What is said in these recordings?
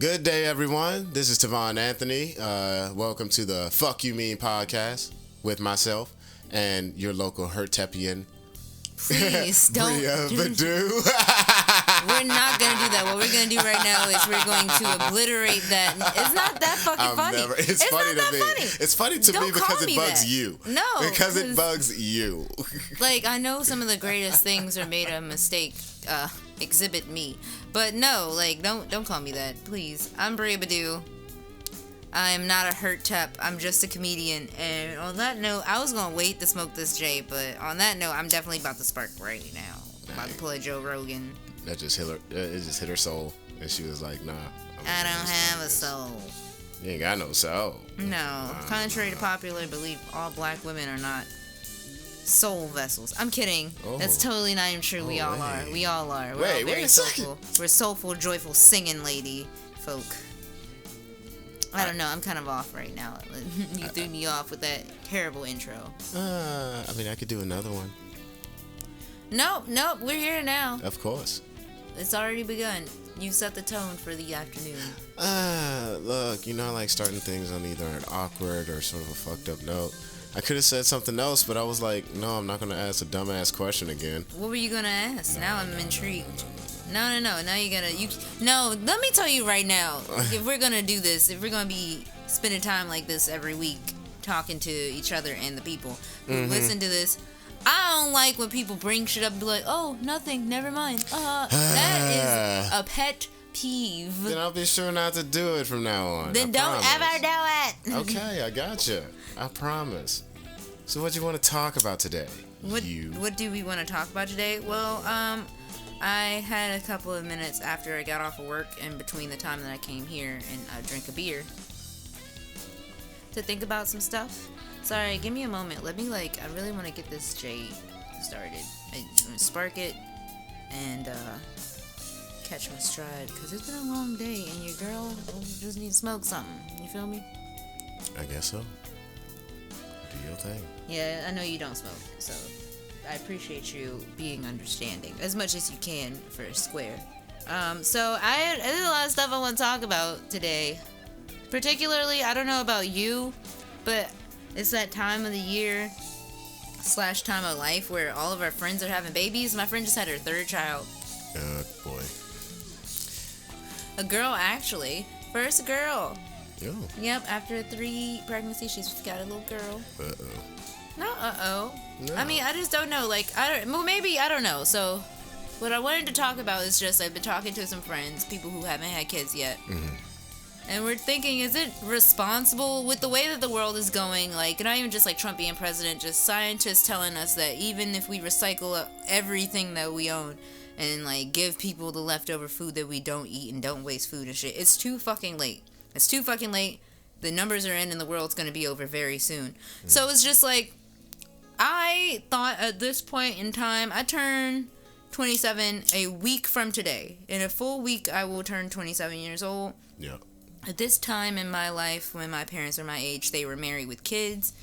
Good day, everyone. This is Tavon Anthony. Welcome to the Fuck You Mean podcast with myself and your local Hertepian. Please don't. Bria Beddoe. We're not going to do that. What we're going to do right now is we're going to obliterate that. It's not that fucking funny. It's funny not to me. Funny. It's funny to me because it bugs you. No. Because it bugs you. Like, I know some of the greatest things are made a mistake. Exhibit me. But no, like, don't call me that, please. I'm Bria Beddoe. I am not a Hertep. I'm just a comedian. And on that note, I was going to wait to smoke this J, but on that note, I'm definitely about to spark right now. I'm about to pull a Joe Rogan. That just hit her. It just hit her soul, and she was like, "Nah, I don't have a soul." You ain't got no soul. No. Contrary to popular belief, all black women are not soul vessels. I'm kidding. Oh. That's totally not even true. We all are. We all are. We're Wait, all very wait a soulful. We're soulful, joyful, singing lady folk. I don't know. I'm kind of off right now. You threw me off with that terrible intro. I mean, I could do another one. Nope. We're here now. Of course. It's already begun. You set the tone for the afternoon. Look, you know, I like starting things on either an awkward or sort of a fucked up note. I could have said something else, but I was like, no, I'm not going to ask a dumbass question again. What were you going to ask? Now I'm intrigued. No. Now you gotta. No, let me tell you right now. If we're going to do this, if we're going to be spending time like this every week, talking to each other and the people who listen to this, I don't like when people bring shit up and be like, oh, nothing, never mind. That is a pet peeve. Then I'll be sure not to do it from now on. Then don't ever do it. Okay, I gotcha. I promise. So what do you want to talk about today? What do we want to talk about today? Well, I had a couple of minutes after I got off of work and between the time that I came here and I drank a beer to think about some stuff. Sorry, give me a moment. Let me, I really want to get this J started. I'm going to spark it and catch my stride, because it's been a long day and your girl just needs to smoke something. You feel me? I guess so. Do your thing. Yeah, I know you don't smoke, so I appreciate you being understanding as much as you can for a square. So there's a lot of stuff I want to talk about today. Particularly, I don't know about you, but it's that time of the year / time of life where all of our friends are having babies. My friend just had her third child. Boy. A girl, actually. First girl. Oh. Yep, after 3 pregnancies, she's got a little girl. Uh-oh. No, uh-oh. No. I mean, I just don't know. Maybe, I don't know. So, what I wanted to talk about is just, I've been talking to some friends, people who haven't had kids yet. Mm-hmm. And we're thinking, is it responsible with the way that the world is going? Like, not even just like Trump being president, just scientists telling us that even if we recycle everything that we own and like give people the leftover food that we don't eat and don't waste food and shit, it's too fucking late. It's too fucking late. The numbers are in and the world's gonna be over very soon. So it's just like, I thought at this point in time, I turn 27 a week from today. In a full week, I will turn 27 years old. Yeah. At this time in my life, when my parents were my age, they were married with kids,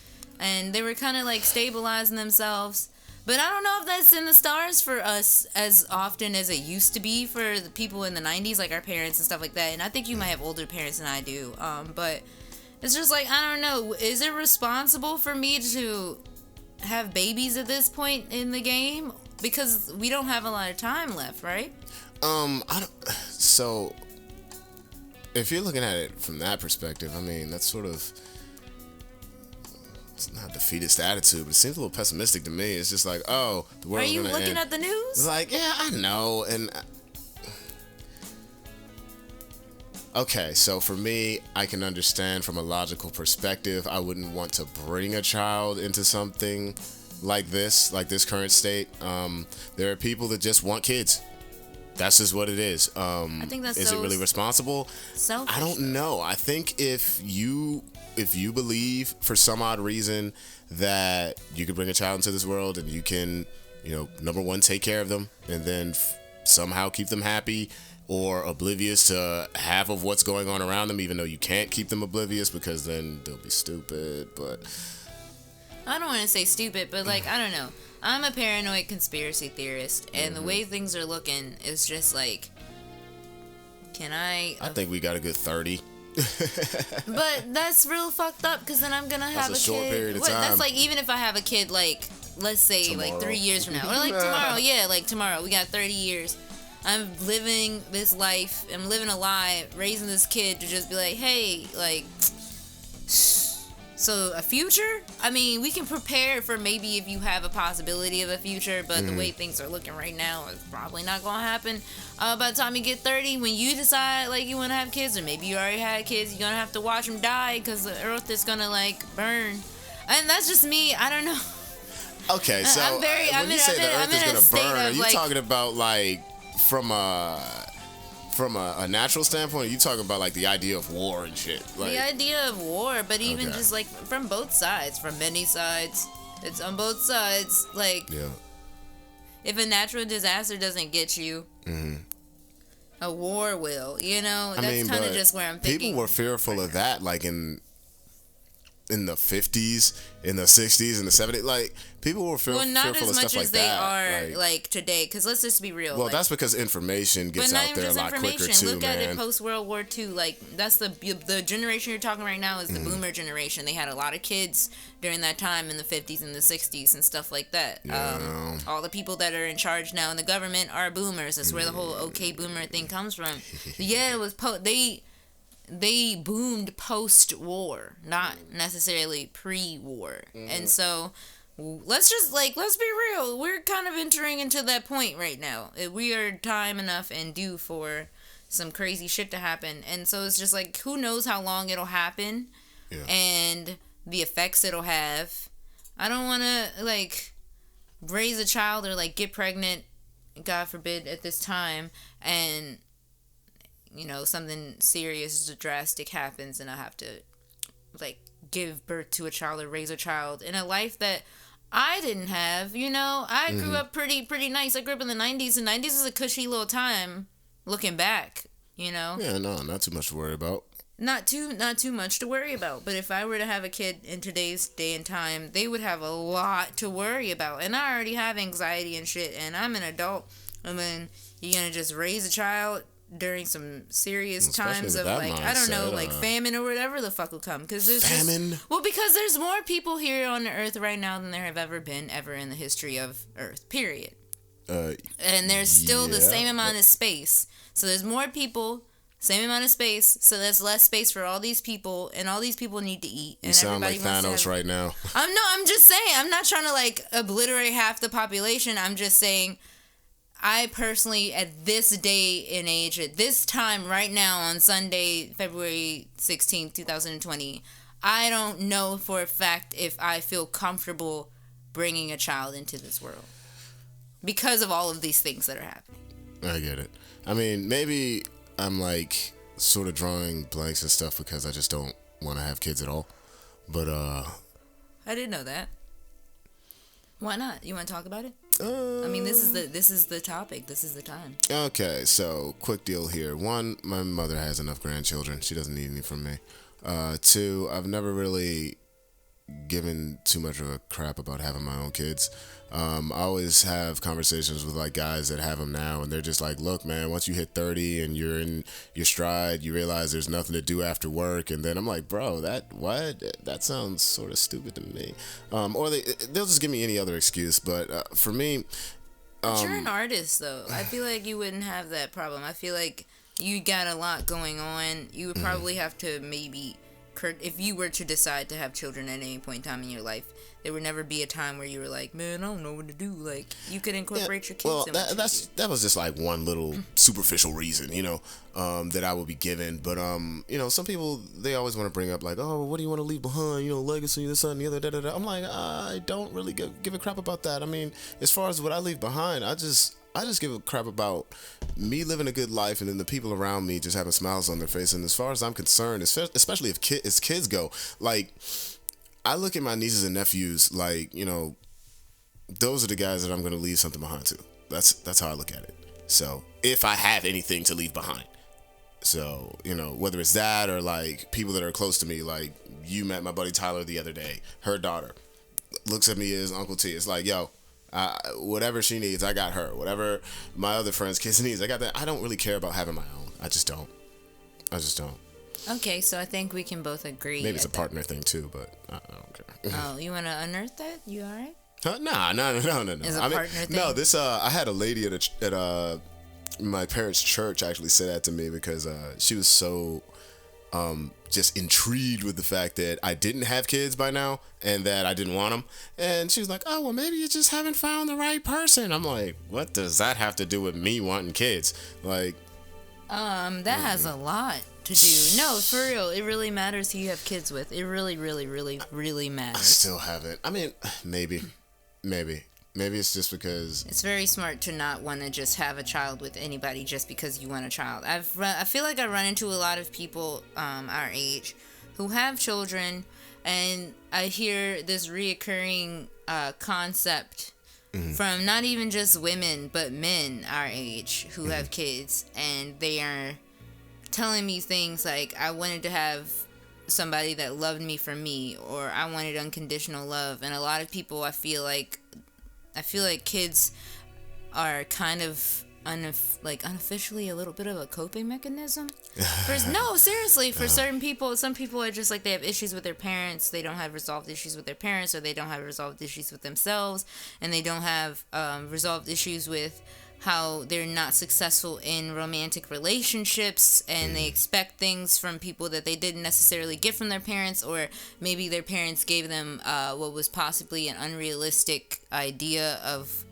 and they were kind of like stabilizing themselves. But I don't know if that's in the stars for us as often as it used to be for the people in the 90s, like our parents and stuff like that. And I think you might have older parents than I do. But it's just like, I don't know. Is it responsible for me to have babies at this point in the game? Because we don't have a lot of time left, right? So if you're looking at it from that perspective, I mean, that's sort of, it's not a defeatist attitude, but it seems a little pessimistic to me. It's just like, oh, the world's going to end. Are you looking at the news? It's like, yeah, I know. And okay, so for me, I can understand from a logical perspective, I wouldn't want to bring a child into something like this current state. There are people that just want kids. That's just what it is. I think that's is it really responsible? Selfish. I don't know. I think if you believe for some odd reason that you could bring a child into this world and you can, number one, take care of them and then somehow keep them happy or oblivious to half of what's going on around them, even though you can't keep them oblivious because then they'll be stupid. But I don't want to say stupid, but I don't know. I'm a paranoid conspiracy theorist, and the way things are looking is just like Can I? I think we got a good 30. But that's real fucked up because then I'm gonna have That's a a short kid. period of What, time. that's like even if I have a kid, like let's say like Tomorrow. 3 years from now, or like tomorrow. Yeah, like tomorrow. We got 30 years. I'm living this life. I'm living a lie, raising this kid to just be like, hey, like. So a future? I mean, we can prepare for maybe if you have a possibility of a future, but the way things are looking right now, it's probably not gonna happen. By the time you get 30, when you decide like you want to have kids, or maybe you already had kids, you're gonna have to watch them die because the earth is gonna like burn. And that's just me. I don't know. Okay, so when you say the earth is gonna burn, are you talking about like from a natural standpoint, or are you talking about like the idea of war and shit? Like, the idea of war, but even just like from both sides, from many sides. It's on both sides. Like, if a natural disaster doesn't get you, a war will. You know, that's kind of just where I'm thinking. People were fearful of that, like in the 50s, in the 60s, in the 70s. Like, people were fearful of stuff like that. Well, not as much as they are like today. Because let's just be real. Well, like, that's because information gets out there a lot quicker too, Look at it post World War II. Like, that's the generation you're talking right now is the boomer generation. They had a lot of kids during that time in the 50s and the 60s and stuff like that. Yeah. All the people that are in charge now in the government are boomers. That's where the whole okay boomer thing comes from. Yeah, it was they boomed post-war, not necessarily pre-war. And so let's be real. We're kind of entering into that point right now. We are time enough and due for some crazy shit to happen. And so it's just like, who knows how long it'll happen and the effects it'll have. I don't want to like raise a child or like get pregnant, God forbid, at this time, and you know, something serious, drastic happens, and I have to, like, give birth to a child or raise a child in a life that I didn't have. You know, I grew up pretty nice. I grew up in the 90s, and 90s is a cushy little time, looking back, you know? Yeah, no, not too much to worry about. Not too much to worry about. But if I were to have a kid in today's day and time, they would have a lot to worry about. And I already have anxiety and shit, and I'm an adult, and then you're gonna just raise a child during some serious times of like mindset, I don't know, like famine or whatever the fuck will come, because there's famine. Because there's more people here on the earth right now than there have ever been in the history of Earth. Period. And there's still the same amount of space. So there's more people, same amount of space. So there's less space for all these people, and all these people need to eat. And you sound like Thanos right now. I'm just saying. I'm not trying to like obliterate half the population. I'm just saying. I personally, at this day and age, at this time right now on Sunday, February 16th, 2020, I don't know for a fact if I feel comfortable bringing a child into this world because of all of these things that are happening. I get it. I mean, maybe I'm like sort of drawing blanks and stuff because I just don't want to have kids at all. But I didn't know that. Why not? You want to talk about it? I mean, this is the topic. This is the time. Okay, so quick deal here. One, my mother has enough grandchildren. She doesn't need any from me. Two, I've never really given too much of a crap about having my own kids. I always have conversations with like guys that have them now, and they're just like, look, man, once you hit 30 and you're in your stride, you realize there's nothing to do after work. And then I'm like, bro, that sounds sort of stupid to me. Or they'll just give me any other excuse. But for me, but you're an artist, though. I feel like you wouldn't have that problem. I feel like you got a lot going on. You would probably have to maybe, if you were to decide to have children at any point in time in your life, there would never be a time where you were like, man, I don't know what to do. Like, you could incorporate your kids. Well, that was just like one little superficial reason, you know, that I would be given. But you know, some people, they always want to bring up like, oh, what do you want to leave behind? You know, legacy, this, that, and the other. Da, da, da. I'm like, I don't really give a crap about that. I mean, as far as what I leave behind, I just give a crap about me living a good life and then the people around me just having smiles on their face. And as far as I'm concerned, especially as kids go, like, I look at my nieces and nephews like, you know, those are the guys that I'm going to leave something behind to. That's how I look at it. So if I have anything to leave behind. So, you know, whether it's that or like people that are close to me, like you met my buddy Tyler the other day, her daughter looks at me as Uncle T. It's like, yo, whatever she needs, I got her. Whatever my other friend's kids needs, I got that. I don't really care about having my own. I just don't. Okay, so I think we can both agree. Maybe it's a partner thing too, but I don't care. Oh, you want to unearth that? You all right? Huh? No. Is a partner thing? No, this I had a lady at my parents' church actually said that to me because she was so just intrigued with the fact that I didn't have kids by now and that I didn't want them. And she was like, "Oh, well, maybe you just haven't found the right person." I'm like, "What does that have to do with me wanting kids?" Like, that has a lot to do. No, for real, it really matters who you have kids with. It really, really, really, really matters. I still haven't. I mean, maybe it's just because it's very smart to not want to just have a child with anybody just because you want a child. I feel like I run into a lot of people our age who have children, and I hear this reoccurring concept from not even just women but men our age who have kids, and they are telling me things like, I wanted to have somebody that loved me for me, or I wanted unconditional love. And a lot of people, I feel like kids are kind of unofficially a little bit of a coping mechanism. No, seriously, for certain people, some people are just like, they have issues with their parents, they don't have resolved issues with their parents, or they don't have resolved issues with themselves, and they don't have resolved issues with how they're not successful in romantic relationships, and they expect things from people that they didn't necessarily get from their parents, or maybe their parents gave them what was possibly an unrealistic idea of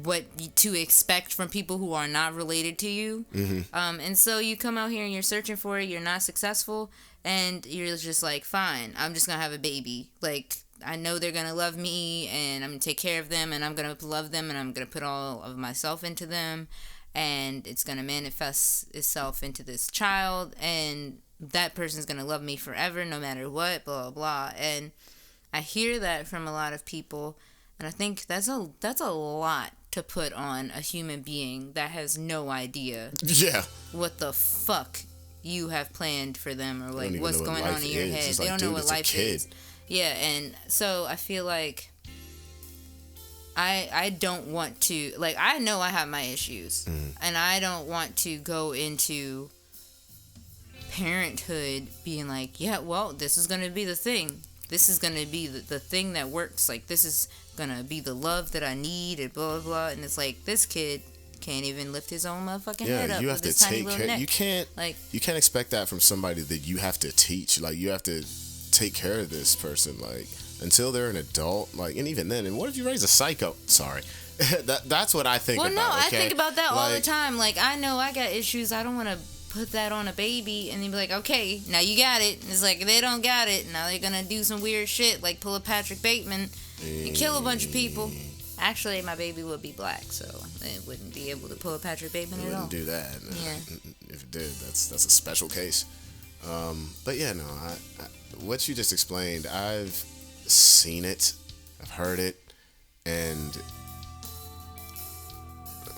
what to expect from people who are not related to you. And so you come out here and you're searching for it, you're not successful, and you're just like, fine, I'm just gonna have a baby. Like, I know they're going to love me, and I'm going to take care of them, and I'm going to love them, and I'm going to put all of myself into them, and it's going to manifest itself into this child, and that person's going to love me forever no matter what, blah, blah, blah. And I hear that from a lot of people, and I think that's a lot to put on a human being that has no idea what the fuck you have planned for them, or like what's going on in your head. They don't know what life is. Yeah, and so I feel like I don't want to, like, I know I have my issues, and I don't want to go into parenthood being like, yeah, well, this is going to be the thing. This is going to be the thing that works. Like, this is going to be the love that I need, and blah, blah, blah. And it's like, this kid can't even lift his own motherfucking head up. You have with to his tiny take little care. neck. You can't expect that from somebody that you have to teach. Like, you have to take care of this person, like, until they're an adult, like, and even then. And what if you raise a psycho? Sorry. That's what I think about. Well, no, okay? I think about that all the time. Like, I know I got issues. I don't want to put that on a baby and then be like, okay, now you got it. And it's like, they don't got it. Now they're going to do some weird shit, like pull a Patrick Bateman and kill a bunch of people. Actually, my baby would be black, so it wouldn't be able to pull a Patrick Bateman at all. Wouldn't do that. No. Yeah. If it did, that's a special case. But yeah, no, I what you just explained, I've seen it, I've heard it, and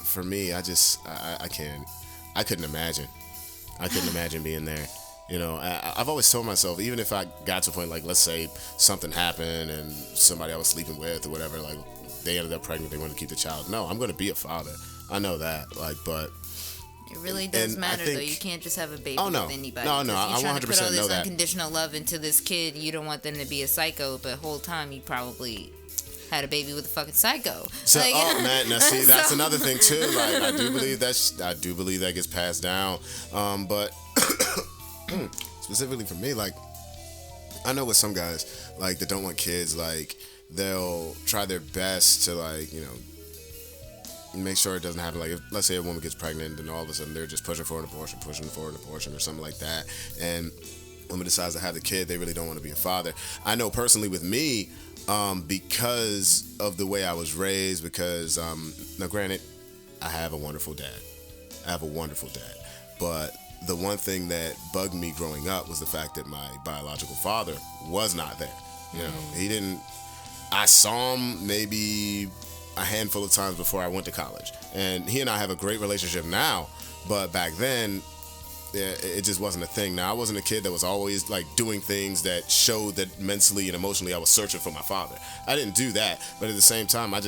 for me, I couldn't imagine. I couldn't imagine being there. You know, I've always told myself, even if I got to a point, like, let's say something happened and somebody I was sleeping with or whatever, like, they ended up pregnant, they wanted to keep the child. No, I'm going to be a father. I know that, like, but it really does matter, though. You can't just have a baby with anybody. No, I 100% You're trying to put all this know that. unconditional love into this kid. You don't want them to be a psycho, but the whole time you probably had a baby with a fucking psycho. So, like, man, now see, that's another thing too. Like, I do believe that gets passed down. But specifically for me, like, I know with some guys, like, that don't want kids, like, they'll try their best to, like, you know, make sure it doesn't happen. Like, if, let's say a woman gets pregnant, and all of a sudden they're just pushing for an abortion, or something like that, and woman decides to have the kid, they really don't want to be a father. I know personally with me, because of the way I was raised, because now granted, I have a wonderful dad, but the one thing that bugged me growing up was the fact that my biological father was not there. You know, he didn't. I saw him maybe a handful of times before I went to college, and he and I have a great relationship now, but back then it just wasn't a thing. Now, I wasn't a kid that was always, like, doing things that showed that mentally and emotionally I was searching for my father. I didn't do that, but at the same time, I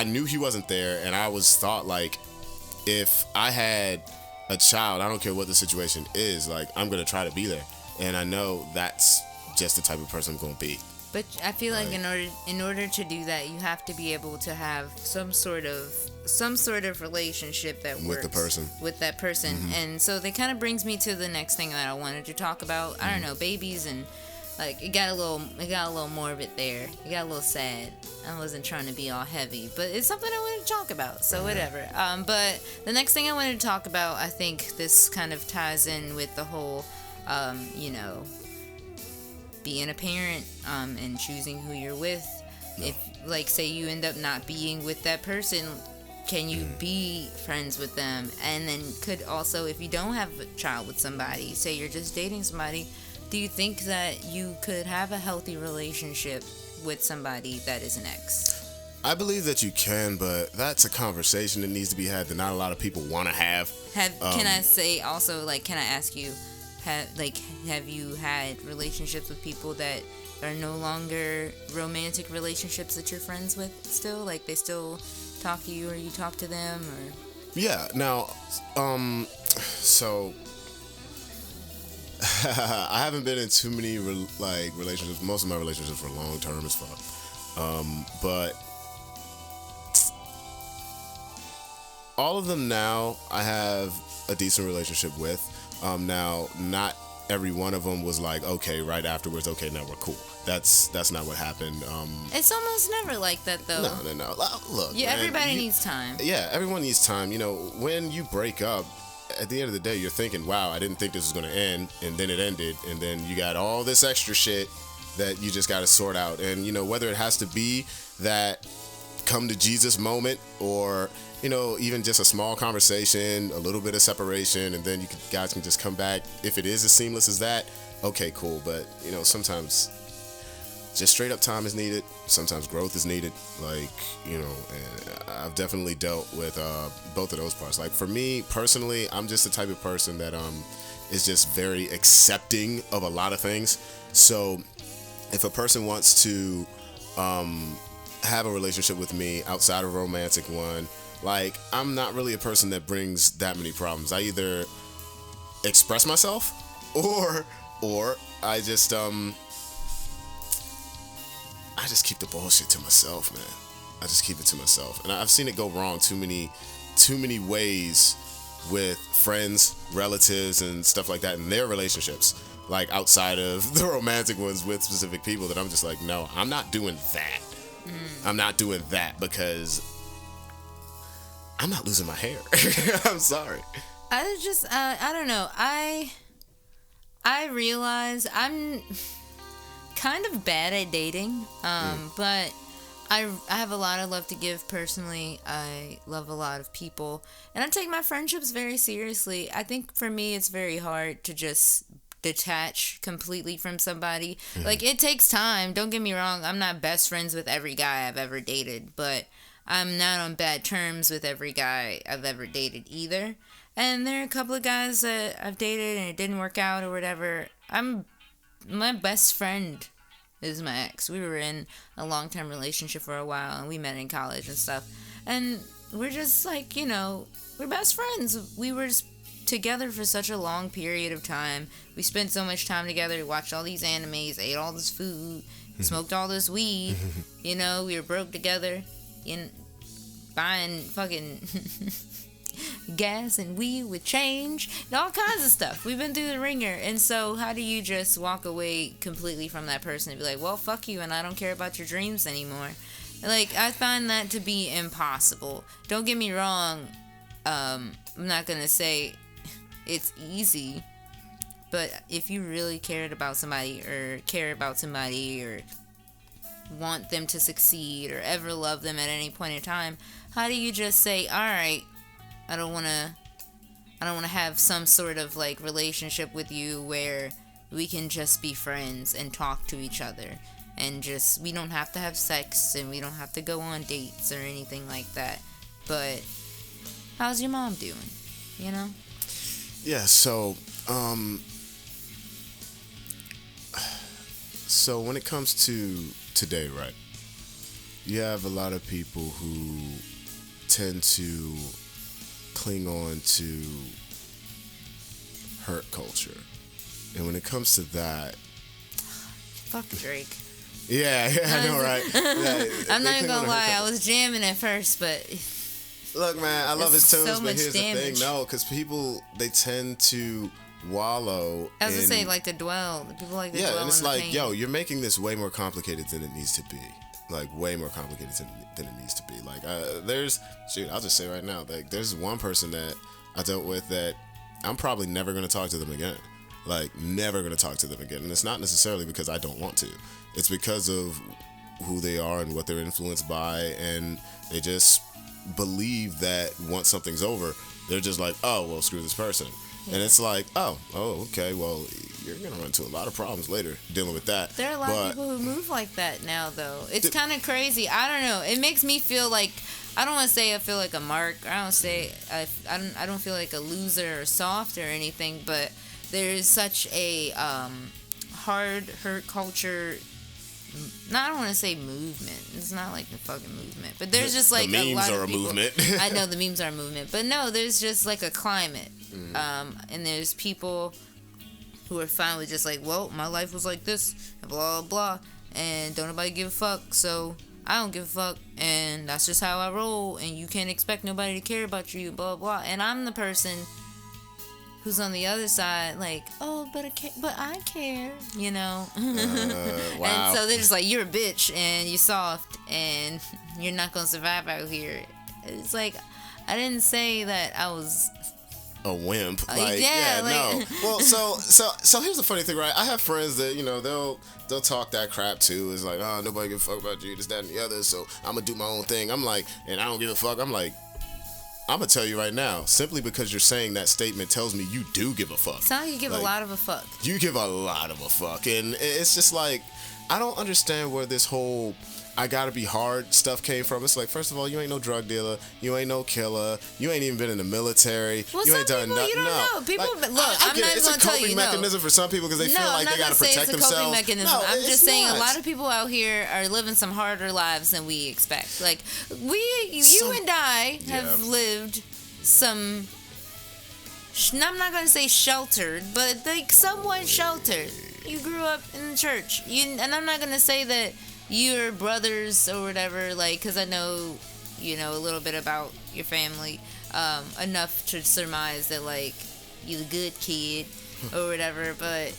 knew he wasn't there, and I always thought, like, if I had a child, I don't care what the situation is, like, I'm gonna try to be there, and I know that's just the type of person I'm gonna be. But I feel like in order to do that, you have to be able to have some sort of relationship that works with that person. And so that kind of brings me to the next thing that I wanted to talk about. I don't know, babies, and like it got a little morbid there. It got a little sad. I wasn't trying to be all heavy, but it's something I wanted to talk about. So whatever. But the next thing I wanted to talk about, I think this kind of ties in with the whole, being a parent, and choosing who you're with. No. If, like, say you end up not being with that person, can you be friends with them? And then could also, if you don't have a child with somebody, say you're just dating somebody, do you think that you could have a healthy relationship with somebody that is an ex? I believe that you can, but that's a conversation that needs to be had that not a lot of people want to have. Can I say also, like, can I ask you, have you had relationships with people that are no longer romantic relationships that you're friends with still? Like, they still talk to you or you talk to them? Or yeah. Now, so I haven't been in too many relationships. Most of my relationships were long term as fuck. But all of them now I have a decent relationship with. Now, not every one of them was like, okay, right afterwards, okay, now we're cool. That's not what happened. It's almost never like that, though. No. Look, yeah, man, everybody needs time. Yeah, everyone needs time. You know, when you break up, at the end of the day, you're thinking, wow, I didn't think this was going to end, and then it ended, and then you got all this extra shit that you just got to sort out. And, you know, whether it has to be that come to Jesus moment, or, you know, even just a small conversation, a little bit of separation, and then guys can just come back. If it is as seamless as that, okay, cool. But, you know, sometimes just straight up time is needed. Sometimes growth is needed. Like, you know, and I've definitely dealt with both of those parts. Like, for me personally, I'm just the type of person that is just very accepting of a lot of things. So if a person wants to have a relationship with me outside of a romantic one, like, I'm not really a person that brings that many problems. I either express myself or I just keep the bullshit to myself, man. I just keep it to myself. And I've seen it go wrong too many ways with friends, relatives, and stuff like that in their relationships, like outside of the romantic ones with specific people, that I'm just like, no, I'm not doing that. I'm not doing that because I'm not losing my hair. I'm sorry. I don't know. I realize I'm kind of bad at dating, but I have a lot of love to give personally. I love a lot of people, and I take my friendships very seriously. I think for me, it's very hard to just detach completely from somebody. Like, it takes time. Don't get me wrong. I'm not best friends with every guy I've ever dated, but I'm not on bad terms with every guy I've ever dated either. And there are a couple of guys that I've dated and it didn't work out or whatever. My best friend is my ex. We were in a long-term relationship for a while, and we met in college and stuff. And we're just like, you know, we're best friends. We were just together for such a long period of time. We spent so much time together, watched all these animes, ate all this food, smoked all this weed. You know, we were broke together, buying fucking gas and weed with change and all kinds of stuff. We've been through the ringer. And so how do you just walk away completely from that person and be like, well, fuck you, and I don't care about your dreams anymore? Like, I find that to be impossible. Don't get me wrong, I'm not gonna say it's easy, but if you really cared about somebody or care about somebody or want them to succeed or ever love them at any point in time, how do you just say, all right, I don't want to have some sort of like relationship with you where we can just be friends and talk to each other, and just, we don't have to have sex and we don't have to go on dates or anything like that, but how's your mom doing, you know? Yeah, so when it comes to today, right, you have a lot of people who tend to cling on to hurt culture. And when it comes to that, fuck Drake. Yeah, I know, right? Yeah, I'm not even gonna lie, I was jamming at first, but look, man, I love his tunes, so but here's damage. the thing, no, because people, they tend to wallow. I was gonna say, like, to dwell. People like to dwell. Yeah, and it's in the like, pain. yo, you're making this way more complicated than it needs to be. Like, way more complicated than it needs to be. Like, I'll just say right now, like, there's one person that I dealt with that I'm probably never gonna talk to them again. Like, never gonna talk to them again. And it's not necessarily because I don't want to. It's because of who they are and what they're influenced by, and they just believe that once something's over, they're just like, oh, well, screw this person. Yeah. And it's like, oh, okay, well, you're going to run into a lot of problems later dealing with that. There are a lot of people who move like that now, though. It's kind of crazy. I don't know. It makes me feel like, I don't want to say I feel like a mark. I don't feel like a loser or soft or anything, but there's such a hard hurt culture. I don't want to say movement. It's not like the fucking movement, but there's just like the memes a lot are of a people, movement. I know the memes are a movement, but no, there's just like a climate, and there's people who are fine with just like, well, my life was like this, and blah blah blah, and don't nobody give a fuck, so I don't give a fuck, and that's just how I roll, and you can't expect nobody to care about you, blah blah. And I'm the person who's on the other side, like, oh, but I care, you know. Wow. And so they're just like, you're a bitch and you're soft and you're not gonna survive out here. It's like, I didn't say that I was a wimp. No. Well, so here's the funny thing, right? I have friends that, you know, they'll talk that crap too. It's like, oh, nobody give a fuck about you, this, that, and the other, so I'm gonna do my own thing. I'm like, and I don't give a fuck. I'm like, I'm gonna tell you right now, simply because you're saying that statement tells me you do give a fuck. It's not you give a lot of a fuck. You give a lot of a fuck. And it's just like, I don't understand where this whole I gotta be hard stuff came from. It's like, first of all, you ain't no drug dealer, you ain't no killer, you ain't even been in the military, well, you ain't done nothing. You don't know. People, like, look, I'm not it's gonna tell you. It's a coping mechanism for some people because they feel like they gotta protect themselves. No, I'm not gonna say it's a coping mechanism. I'm just saying not. A lot of people out here are living some harder lives than we expect. Like you and I have lived some. I'm not gonna say sheltered, but like somewhat sheltered. You grew up in the church. And I'm not gonna say that your brothers or whatever, like, because I know, you know, a little bit about your family, enough to surmise that, like, you a good kid or whatever, but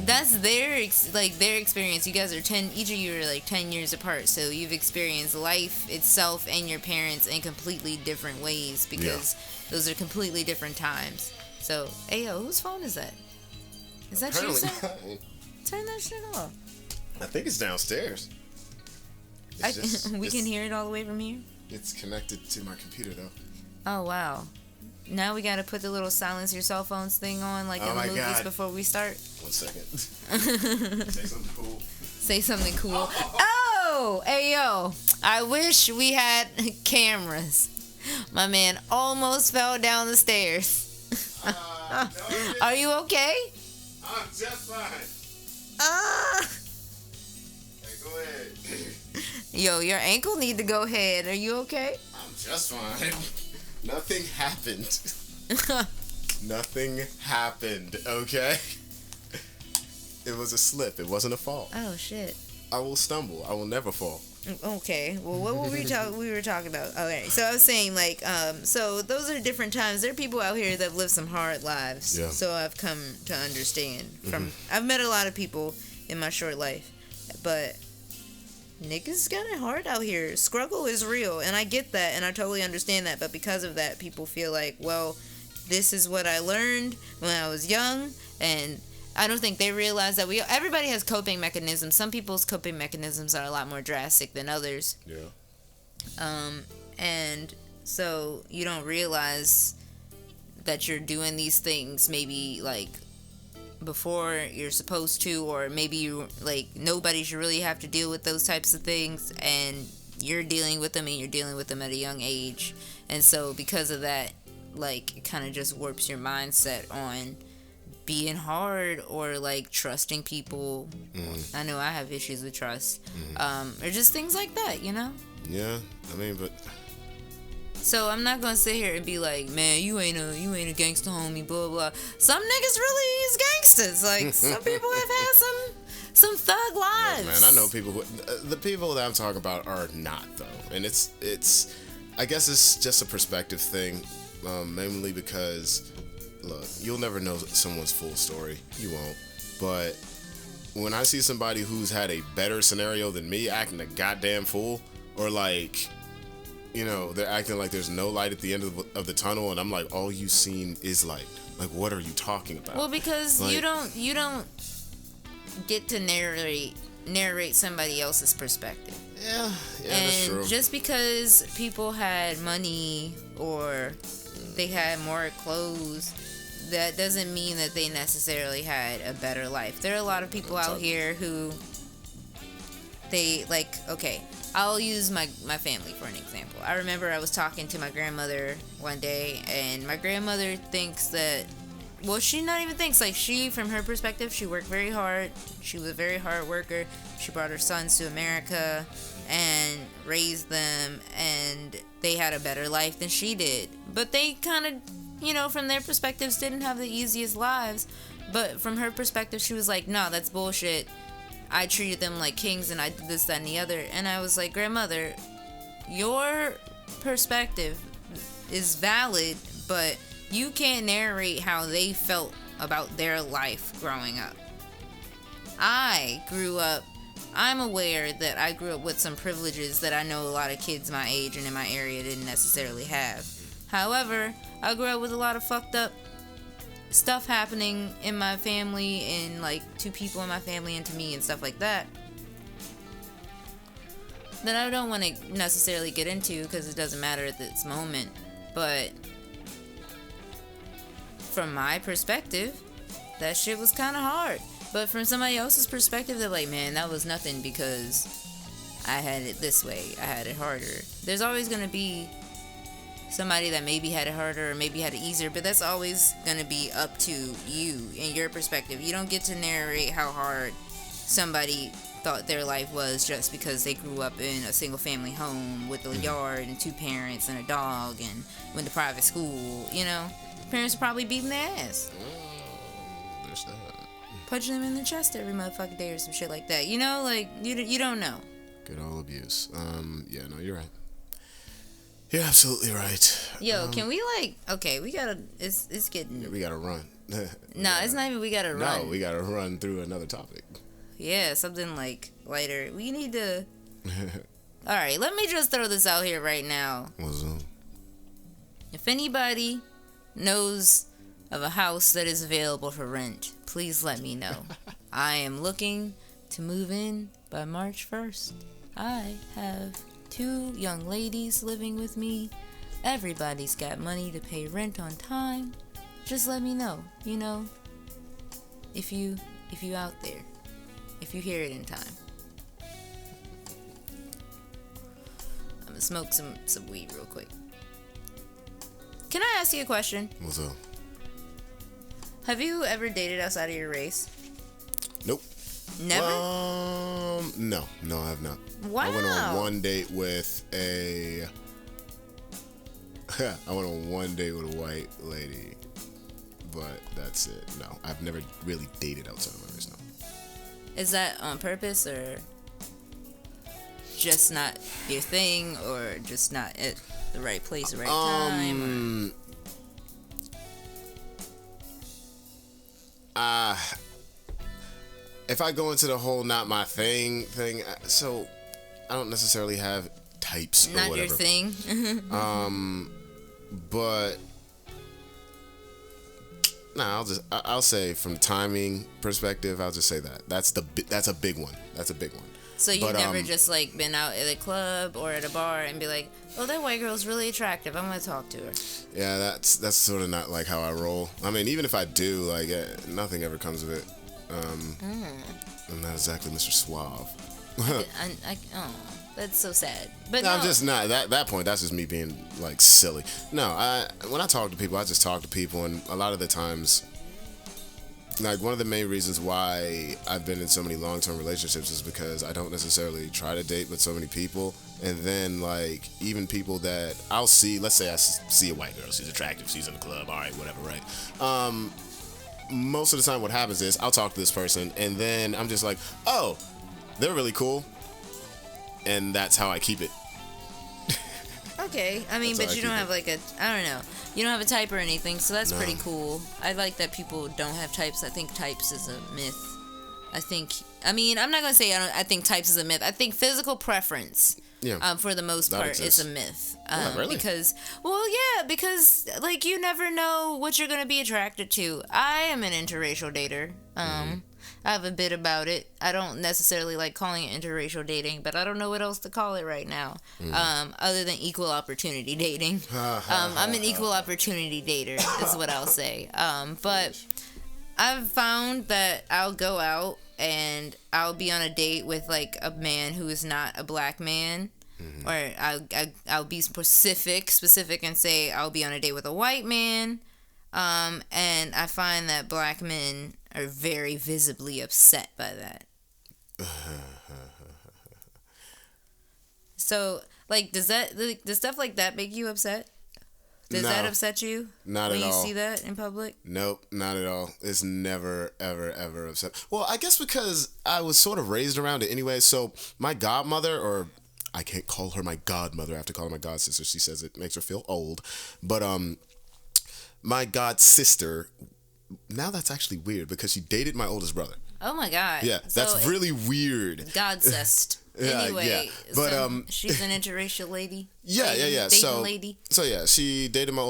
that's their experience. You guys are each of you are like 10 years apart, so you've experienced life itself and your parents in completely different ways because those are completely different times. So, hey, yo, whose phone is that? Is that you, sir? Turn that shit off. I think it's downstairs. We can hear it all the way from here? It's connected to my computer, though. Oh, wow. Now we got to put the little silence your cell phones thing on, like in the movies before we start. 1 second. Say something cool. Say something cool. Oh, hey, yo. I wish we had cameras. My man almost fell down the stairs. No, are you okay? I'm just fine. Hey, go ahead. Yo, your ankle need to go ahead. Are you okay? I'm just fine. Nothing happened. Nothing happened, okay? It was a slip. It wasn't a fall. Oh, shit. I will stumble. I will never fall. Okay. Well, what were we were talking about? Okay. So I was saying, like, so those are different times. There are people out here that have lived some hard lives. Yeah. So I've come to understand from. I've met a lot of people in my short life, but niggas got it hard out here. Struggle is real, and I get that, and I totally understand that. But because of that, people feel like, well, this is what I learned when I was young, and I don't think they realize that everybody has coping mechanisms. Some people's coping mechanisms are a lot more drastic than others. Yeah. And so you don't realize that you're doing these things maybe like before you're supposed to, or maybe you like nobody should really have to deal with those types of things, and you're dealing with them, and you're dealing with them at a young age. And so because of that, like, it kind of just warps your mindset on being hard or like trusting people. I know I have issues with trust, or just things like that, you know. Yeah, I mean, but So I'm not gonna sit here and be like, man, you ain't a gangster homie, blah blah. Some niggas really is gangsters. Like some people have had some thug lives. Man, I know people who the people that I'm talking about are not though, and it's I guess it's just a perspective thing, mainly because look, you'll never know someone's full story. You won't. But when I see somebody who's had a better scenario than me acting a goddamn fool, or like, you know, they're acting like there's no light at the end of the tunnel, and I'm like, all you've seen is light. Like, what are you talking about? Well, because like, you don't get to narrate somebody else's perspective. Yeah, and that's true. Just because people had money or they had more clothes, that doesn't mean that they necessarily had a better life. There are a lot of people out here who they like, okay, I'll use my family for an example. I remember I was talking to my grandmother one day, and my grandmother thinks that, well, she not even thinks, like, she, from her perspective, she worked very hard. She was a very hard worker. She brought her sons to America and raised them, and they had a better life than she did. But they kind of, you know, from their perspectives, didn't have the easiest lives. But from her perspective, she was like, no, that's bullshit. I treated them like kings, and I did this, that, and the other. And I was like, grandmother, your perspective is valid, but you can't narrate how they felt about their life growing up. I'm aware that I grew up with some privileges that I know a lot of kids my age and in my area didn't necessarily have. However, I grew up with a lot of fucked up stuff happening in my family, and like to people in my family and to me and stuff like that I don't want to necessarily get into because it doesn't matter at this moment. But from my perspective, that shit was kind of hard. But from somebody else's perspective, they're like, man, that was nothing because I had it this way, I had it harder. There's always going to be somebody that maybe had it harder or maybe had it easier, but that's always going to be up to you and your perspective. You don't get to narrate how hard somebody thought their life was just because they grew up in a single family home with a yard and 2 parents and a dog and went to private school. You know, parents are probably beating their ass, There's that. punching them in the chest every motherfucking day or some shit like that. You know, like you don't know. Good old abuse. Yeah, no, you're right. You're absolutely right. Yo, can we okay, we gotta, it's getting... Yeah, we gotta run. Nah, it's not even we gotta run. No, we gotta run through another topic. Yeah, something like lighter. We need to... Alright, let me just throw this out here right now. What's up? If anybody knows of a house that is available for rent, please let me know. I am looking to move in by March 1st. I have 2 young ladies living with me. Everybody's got money to pay rent on time. Just let me know, you know, if you out there, if you hear it in time. I'm gonna smoke some weed real quick. Can I ask you a question? What's up? Have you ever dated outside of your race? Nope. Never? No, I have not. Wow. I went on one date with a a white lady, but that's it. No, I've never really dated outside of my race, no. Is that on purpose or just not your thing or just not at the right place, the right time? If I go into the whole not my thing, so I don't necessarily have types or not whatever. your thing. But nah, I'll say from the timing perspective, I'll just say that's a big one. That's a big one. So you've never just like been out at a club or at a bar and be like, oh, that white girl's really attractive, I'm gonna talk to her. Yeah, that's sort of not like how I roll. I mean, even if I do, like, nothing ever comes of it. I'm not exactly Mr. Suave. That's so sad. But no, I'm just not. That point, that's just me being like silly. No, when I talk to people, I just talk to people, and a lot of the times, like one of the main reasons why I've been in so many long-term relationships is because I don't necessarily try to date with so many people, and then like even people that I'll see, let's say I see a white girl, she's attractive, she's in the club, all right, whatever, right? Most of the time what happens is I'll talk to this person and then I'm just like, oh, they're really cool, and that's how I keep it. Okay, I mean, but you don't have like I don't know, you don't have a type or anything, so that's pretty cool. I like that people don't have types. I think types is a myth. I mean, I'm not gonna say I think types is a myth. I think physical preference, for the most part, is a myth. Really? Because like you never know what you're gonna be attracted to. I am an interracial dater. I have a bit about it. I don't necessarily like calling it interracial dating, but I don't know what else to call it right now, other than equal opportunity dating. I'm an equal opportunity dater, is what I'll say. But I've found that I'll go out and I'll be on a date with like a man who is not a black man. Or I'll be specific and say I'll be on a date with a white man. And I find that black men are very visibly upset by that. So, like, does stuff like that make you upset? Does that upset you? Not at all. When you see that in public? Nope, not at all. It's never, ever, ever upset. Well, I guess because I was sort of raised around it anyway. So my godmother, or I can't call her my godmother, I have to call her my god sister. She says it makes her feel old. But my god sister, now that's actually weird because she dated my oldest brother. Oh my god. Yeah, that's really weird. Godcest. Anyway, but she's an interracial lady. Yeah. Dating lady. So yeah, she dated my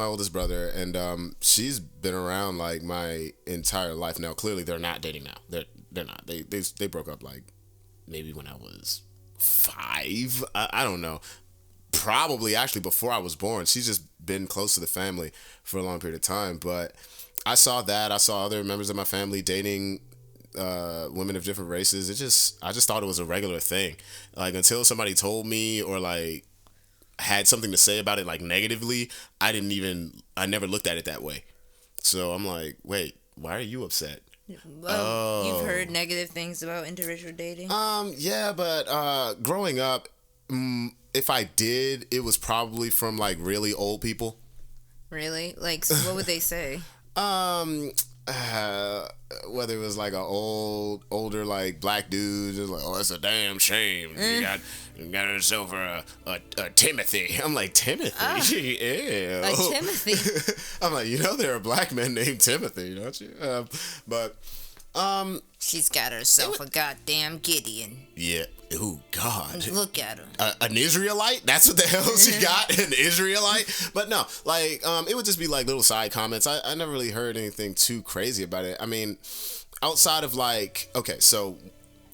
oldest brother, and she's been around like my entire life. Now, clearly, they're not dating now. They're not. They broke up like maybe when I was 5. I don't know. Probably actually before I was born. She's just been close to the family for a long period of time. But I saw that. I saw other members of my family dating women of different races. I just thought it was a regular thing. Like until somebody told me or like had something to say about it like negatively, I never looked at it that way. So I'm like, wait, why are you upset? Well, you've heard negative things about interracial dating? Yeah, but growing up, if I did, it was probably from like really old people. Really? Like, so what would they say? Whether it was like an older like black dude, just like, oh, that's a damn shame. You got yourself a Timothy. I'm like, Timothy? Ew. A Timothy? I'm like, there are black men named Timothy, don't you? But she's got herself a goddamn Gideon. Yeah. Oh God. Look at her. An Israelite? That's what the hell she got? An Israelite? But no, like it would just be like little side comments. I never really heard anything too crazy about it. I mean, outside of like, okay, so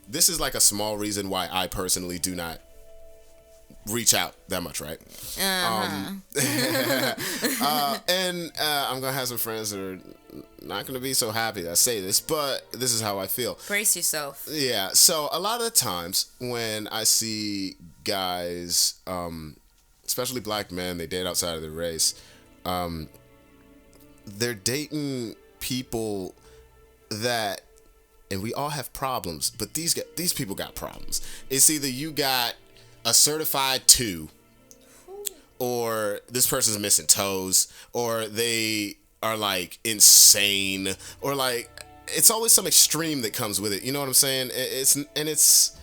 this is like a small reason why I personally do not reach out that much, right? And I'm gonna have some friends that are not gonna be so happy that I say this, but this is how I feel. Brace yourself. Yeah. So a lot of the times when I see guys, especially black men, they date outside of their race, they're dating people that, and we all have problems, but these people got problems. It's either you got a certified 2, or this person's missing toes, or they are like insane, or like it's always some extreme that comes with it. You know what I'm saying? It's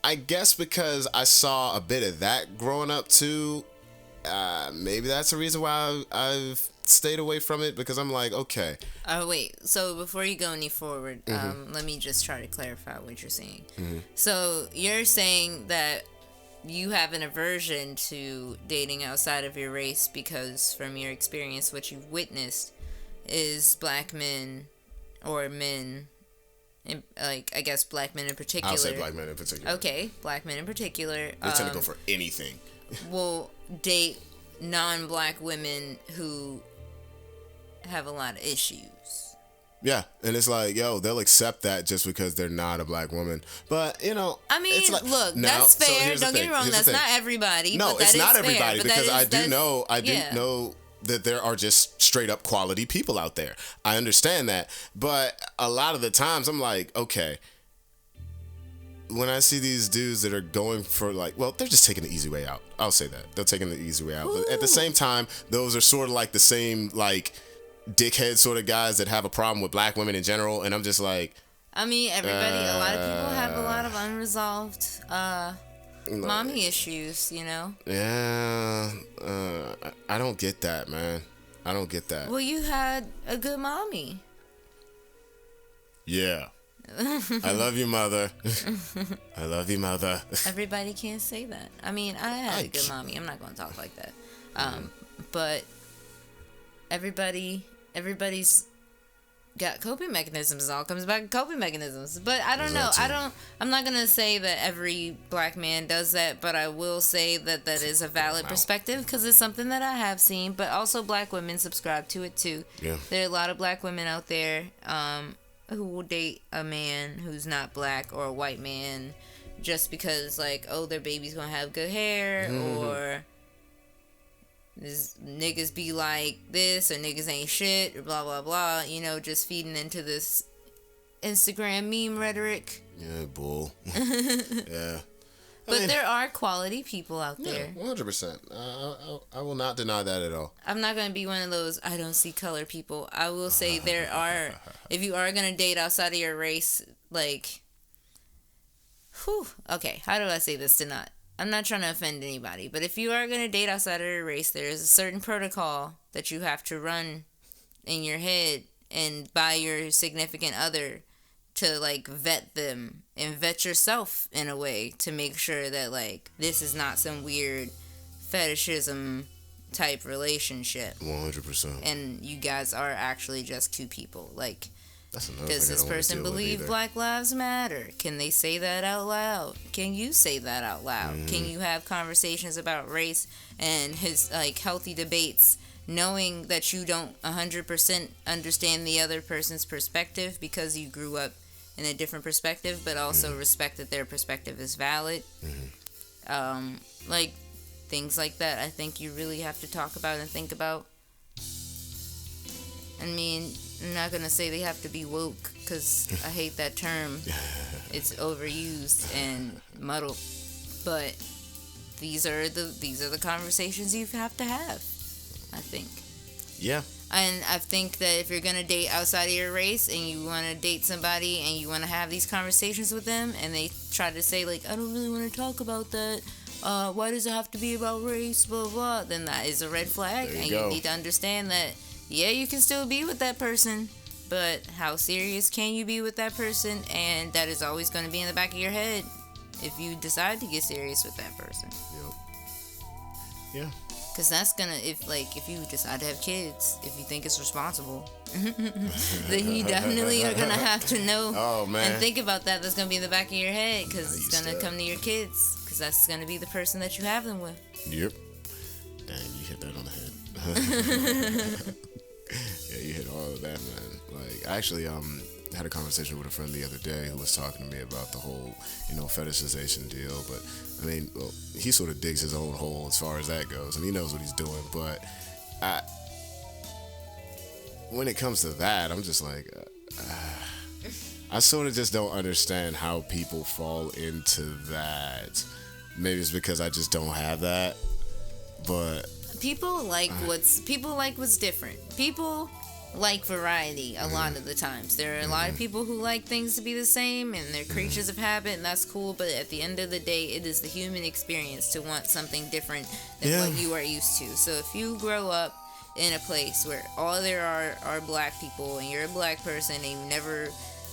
I guess because I saw a bit of that growing up too. Maybe that's the reason why I've stayed away from it, because I'm like, okay. Oh wait, so before you go any forward, let me just try to clarify what you're saying. So you're saying that you have an aversion to dating outside of your race because from your experience, what you've witnessed is black men or men, like I guess black men in particular. I'll say black men in particular. Okay, black men in particular. They tend to go for anything. Will date non-black women who have a lot of issues. Yeah, and it's like, yo, they'll accept that just because they're not a black woman. But, I mean, it's like, look, that's fair. Don't get me wrong, that's not everybody. No, but it's not fair, everybody, because I do know yeah. that there are just straight up quality people out there. I understand that. But a lot of the times I'm like, okay, when I see these dudes that are going for they're just taking the easy way out. I'll say that. They're taking the easy way out. Ooh. But at the same time, those are sort of like the same dickhead sort of guys that have a problem with black women in general. And I'm just like, I mean, everybody, a lot of people have a lot of unresolved mommy issues, you know? Yeah. I don't get that, man. I don't get that. Well, you had a good mommy. Yeah. I love you, mother. I love you, mother. Everybody can't say that. I mean, I had a good mommy. I'm not going to talk like that. But everybody's got coping mechanisms. It all comes back to coping mechanisms. But I don't know. I'm not going to say that every black man does that, but I will say that is a valid perspective because it's something that I have seen. But also black women subscribe to it too. Yeah. There are a lot of black women out there who will date a man who's not black or a white man just because, their baby's gonna have good hair, or this niggas be like this, or niggas ain't shit, or blah, blah, blah, just feeding into this Instagram meme rhetoric. Yeah, bull. Yeah. But there are quality people out there. 100%. I will not deny that at all. I'm not going to be one of those I don't see color people. I will say there are, if you are going to date outside of your race, okay, how do I say this to not? I'm not trying to offend anybody, but if you are going to date outside of your race, there is a certain protocol that you have to run in your head and by your significant other to vet them and vet yourself in a way to make sure that this is not some weird fetishism type relationship. 100%. And you guys are actually just two people. That's another does this person believe Black Lives Matter? Can they say that out loud? Can you say that out loud? Mm-hmm. Can you have conversations about race and his healthy debates, knowing that you don't 100% understand the other person's perspective because you grew up in a different perspective, but also respect that their perspective is valid. Things like that, I think you really have to talk about and think about. I mean, I'm not gonna say they have to be woke because I hate that term. It's overused and muddled, but these are the conversations you have to have, I think. Yeah. And I think that if you're going to date outside of your race and you want to date somebody and you want to have these conversations with them and they try to say, I don't really want to talk about that, why does it have to be about race, blah, blah, then that is a red flag. And you need to understand that, yeah, you can still be with that person, but how serious can you be with that person? And that is always going to be in the back of your head if you decide to get serious with that person. Yep. Yeah. Because that's gonna, if you decide to have kids, if you think it's responsible, then you definitely are gonna have to know and think about that. That's gonna be in the back of your head because it's gonna come to your kids because that's gonna be the person that you have them with. Yep. Dang, you hit that on the head. Yeah, you hit all of that, man. I actually had a conversation with a friend the other day who was talking to me about the whole, fetishization deal, but I mean, well, he sort of digs his own hole as far as that goes, and he knows what he's doing, but when it comes to that, I'm just I sort of just don't understand how people fall into that. Maybe it's because I just don't have that, but people like what's different. People like variety a lot of the times. There are a lot of people who like things to be the same and they're creatures of habit, and that's cool, but at the end of the day, it is the human experience to want something different than what you are used to. So if you grow up in a place where all there are black people and you're a black person and you never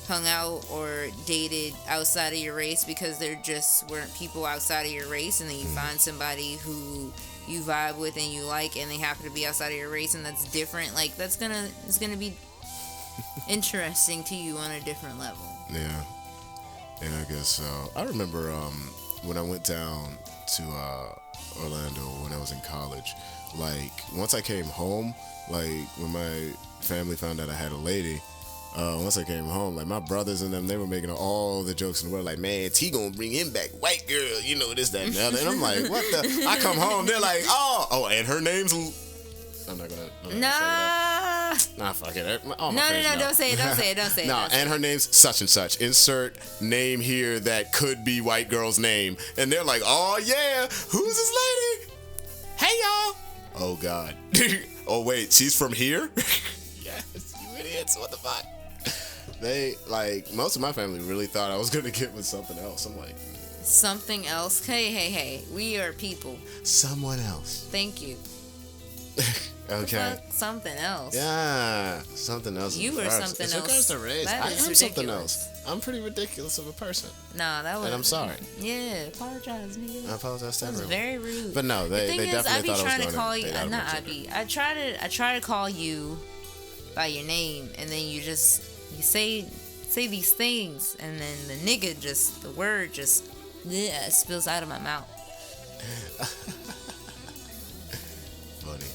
hung out or dated outside of your race because there just weren't people outside of your race, and then you find somebody who you vibe with and you like and they happen to be outside of your race and that's different, it's gonna be interesting to you on a different level. Yeah, I guess so. I remember when I went down to Orlando when I was in college, once I came home, when my family found out I had a lady, once I came home, my brothers and them, they were making all the jokes in the world, man, T gonna bring him back, white girl, this, that, and the other. And I'm like, what the? I come home, they're like, oh, and her name's... I'm not gonna say that. Nah, fuck it. All my No, friends know. don't say it. Don't say it. Don't say it. No, don't say and her name's such and such. Insert name here that could be white girl's name. And they're like, oh, yeah, who's this lady? Hey, y'all. Oh, God. Oh, wait, she's from here? Yes, you idiots. What the fuck? They, like, most of my family really thought I was going to get with something else. I'm like... Something else? Hey. We are people. Someone else. Thank you. Okay. Something else. Yeah, something else. You were something else. It's the race. That I is am something ridiculous. else. I'm pretty ridiculous of a person. Nah, that was. And I'm sorry. Yeah, apologize, nigga. I apologize to That was everyone. very rude. But no, they definitely thought I was going to call you. Not I be. I try to call you by your name, and then you say these things, and then the word just spills out of my mouth. Funny.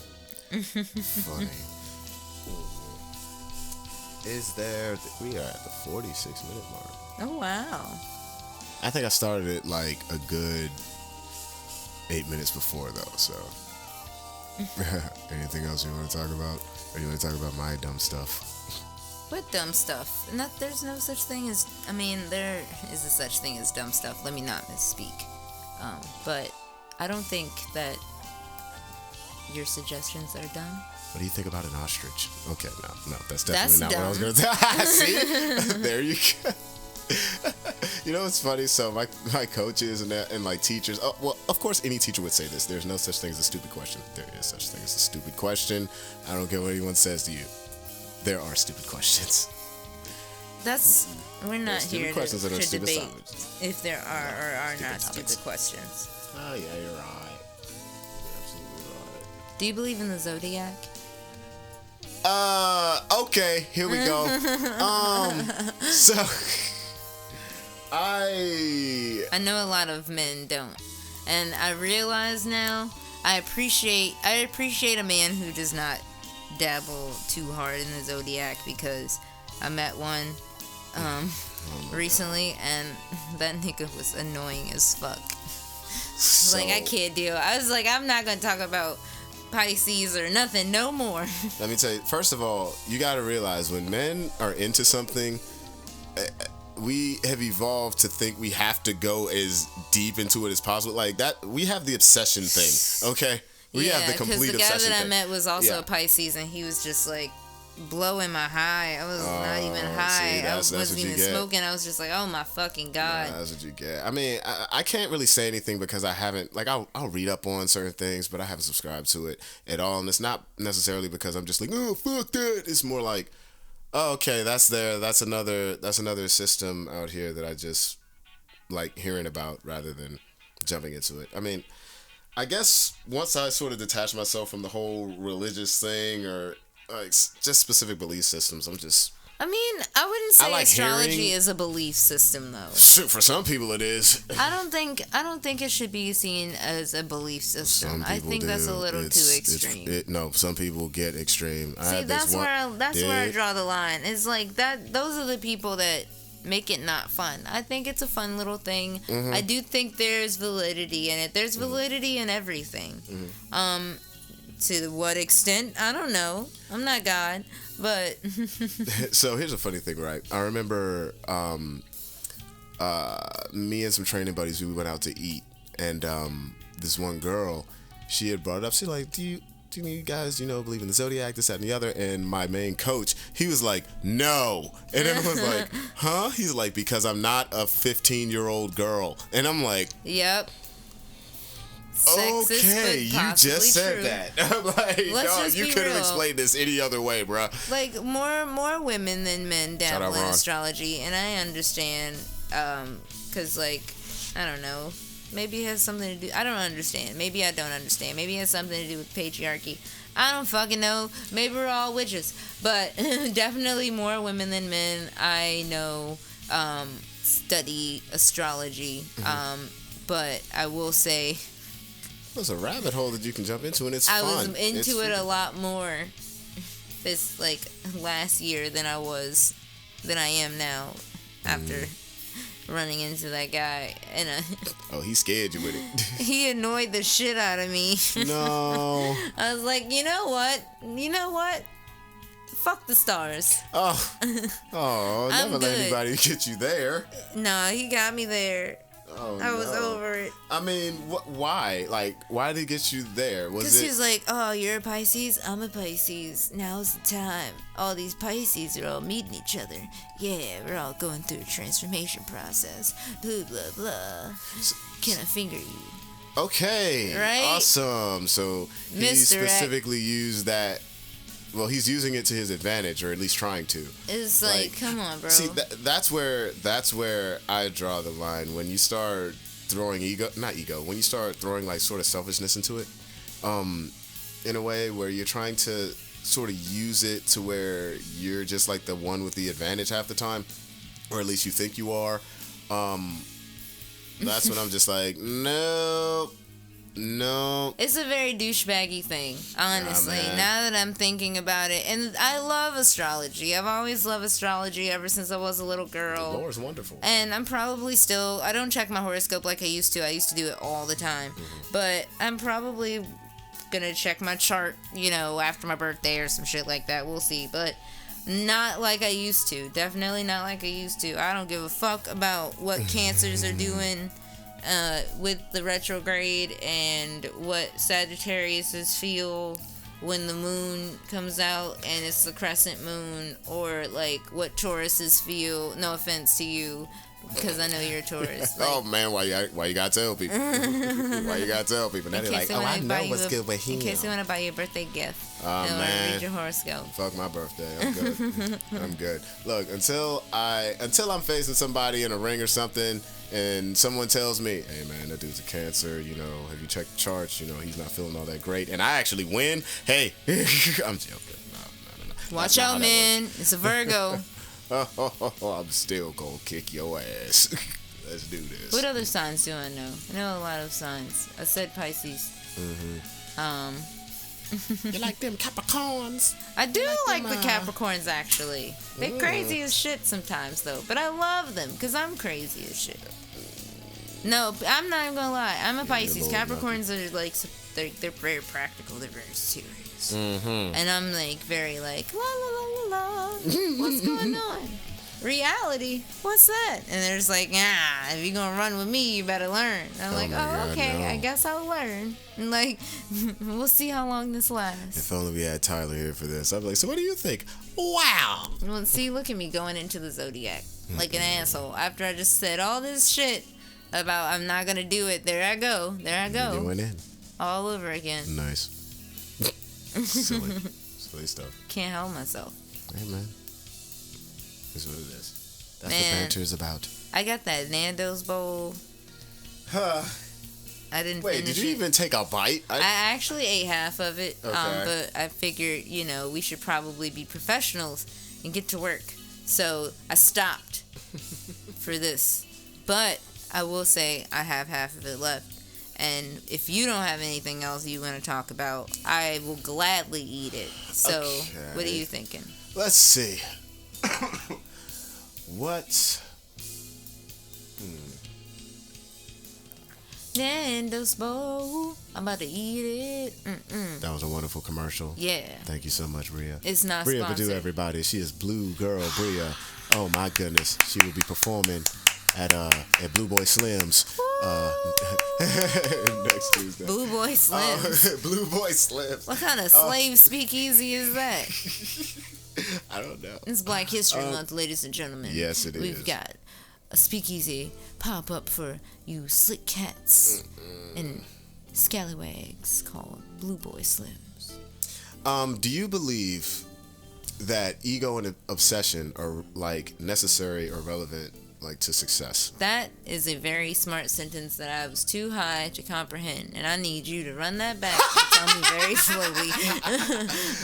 Is there... We are at the 46-minute mark. Oh, wow. I think I started it like a good 8 minutes before, though, so... Anything else you want to talk about? Or you want to talk about my dumb stuff? What dumb stuff? There's no such thing as... I mean, there is a such thing as dumb stuff. Let me not misspeak. But I don't think that your suggestions are dumb. What do you think about an ostrich? Okay, no, that's definitely not dumb. what I was going to tell. See? There you go. You know what's funny? So my coaches and like teachers, well, of course any teacher would say this. There's no such thing as a stupid question. There is such thing as a stupid question. I don't care what anyone says to you. There are stupid questions. We're not here to debate if there are or are not topics. stupid questions. Oh, yeah, you're right. You're absolutely right. Do you believe in the zodiac? Okay, here we go. So I know a lot of men don't, and I realize now I appreciate a man who does not dabble too hard in the zodiac, because I met one recently, and that nigga was annoying as fuck. So, like, I can't deal. I was like, I'm not gonna talk about Pisces or nothing no more. Let me tell you, first of all, you got to realize when men are into something, we have evolved to think we have to go as deep into it as possible. Like that, we have the obsession thing, okay? We have the complete obsession thing. Because the guy that I met was also a Pisces, and he was just like blowing my high. I was not even high. I wasn't even smoking. I was just like, oh my fucking God. Yeah, that's what you get. I mean, I can't really say anything because I haven't, like, I'll read up on certain things, but I haven't subscribed to it at all. And it's not necessarily because I'm just like, oh, fuck that. It's more like, oh, okay, that's another system out here that I just like hearing about rather than jumping into it. I mean, I guess once I sort of detach myself from the whole religious thing or like just specific belief systems, I mean, I wouldn't say like astrology is a belief system, though. For some people, it is. I don't think it should be seen as a belief system. I think that's a little too extreme. No, some people get extreme. See, that's where I draw the line. It's like that. Those are the people that make it not fun. I think it's a fun little thing. Mm-hmm. I do think there's validity in it. There's validity in everything. Mm-hmm. To what extent, I don't know. I'm not God, but so here's a funny thing, right? I remember me and some training buddies, we went out to eat, and this one girl, she had brought it up. She's like, do you guys, believe in the zodiac, this, that, and the other? And my main coach, he was like, no. And then I was like, huh? He's like, because I'm not a 15-year-old girl. And I'm like, yep. Sexist, okay, you just said true. That. I'm like, dog, you could have explained this any other way, bro. Like, more women than men dabble in astrology, and I understand, because, like, I don't know, maybe it has something to do, I don't understand, maybe I don't understand, maybe it has something to do with patriarchy, I don't fucking know, maybe we're all witches, but definitely more women than men I know study astrology, but I will say, there's a rabbit hole that you can jump into, and it's fun. I was into it a lot more this like last year than I am now after running into that guy. And oh, he scared you with it. He annoyed the shit out of me. No. I was like, you know what? fuck the stars. Oh, never let good. anybody get you there. No, he got me there. Oh, I was over it. I mean, why? Like, why did he get you there? Because he was like, oh, you're a Pisces? I'm a Pisces. Now's the time. All these Pisces are all meeting each other. Yeah, we're all going through a transformation process. Blah, blah, blah. Can I finger you? Okay. Right? Awesome. So he specifically used that. Well, he's using it to his advantage, or at least trying to. It's like come on, bro. See, that's where I draw the line. When you start throwing when you start throwing like sort of selfishness into it, in a way where you're trying to sort of use it to where you're just like the one with the advantage half the time, or at least you think you are. That's when I'm just like, no. It's a very douchebaggy thing, honestly. Now that I'm thinking about it, and I love astrology. I've always loved astrology ever since I was a little girl. The lore is wonderful. And I'm probably still. I don't check my horoscope like I used to. I used to do it all the time, but I'm probably gonna check my chart, after my birthday or some shit like that. We'll see, but not like I used to. Definitely not like I used to. I don't give a fuck about what cancers are doing. With the retrograde and what Sagittarius feel when the moon comes out and it's the crescent moon, or like what Tauruses feel. No offense to you, because I know you're a Taurus. Like, oh man, why you gotta tell people? Why you gotta tell people? Now they're like, I know what's good with him. In case you want to buy you a birthday gift. Oh man, read your horoscope. Fuck my birthday. I'm good. I'm good. Look, until I'm facing somebody in a ring or something, and someone tells me, hey man, that dude's a Cancer, have you checked the charts? He's not feeling all that great, and I actually win. Hey, I'm joking. No. Watch out, man. It's a Virgo. I'm still gonna kick your ass. Let's do this. What other signs do I know? I know a lot of signs. I said Pisces. You like them Capricorns? I do like the Capricorns, actually. They're crazy as shit sometimes, though. But I love them, because I'm crazy as shit. No, I'm not even gonna lie. I'm a Pisces. Capricorns are like, they're very practical. They're very serious. And I'm like, very like, la la la la la. What's going on? Reality? What's that? And there's like, if you're gonna run with me, you better learn. And I'm like, God, okay, no. I guess I'll learn. And like, we'll see how long this lasts. If only we had Tyler here for this. I'd be like, so what do you think? Wow. Well, see, look at me going into the zodiac like an asshole. After I just said all this shit about I'm not gonna do it, there I go. You went in. All over again. Nice. Silly stuff. Can't help myself. Hey man. That's what it is. That's what banter is about. I got that Nando's bowl. I didn't Wait, did you even take a bite? I actually ate half of it. Okay. But I figured, we should probably be professionals and get to work. So I stopped for this. But I will say I have half of it left. And if you don't have anything else you want to talk about, I will gladly eat it. So What are you thinking? Let's see. What? Nando's bowl. I'm about to eat it. That was a wonderful commercial. Yeah. Thank you so much, Bria. It's not Bria sponsored. Beddoe, everybody. She is Blue Girl Bria. Oh my goodness. She will be performing at Blue Boy Slim's next Tuesday. Blue Boy Slim's. Blue Boy Slim's. What kind of slave speakeasy is that? I don't know. It's Black History Month, ladies and gentlemen. Yes, it is. We've got a speakeasy pop up for you slick cats and scallywags called Blue Boy Slims. Do you believe that ego and obsession are like necessary or relevant to success? That is a very smart sentence that I was too high to comprehend, and I need you to run that back and tell me very slowly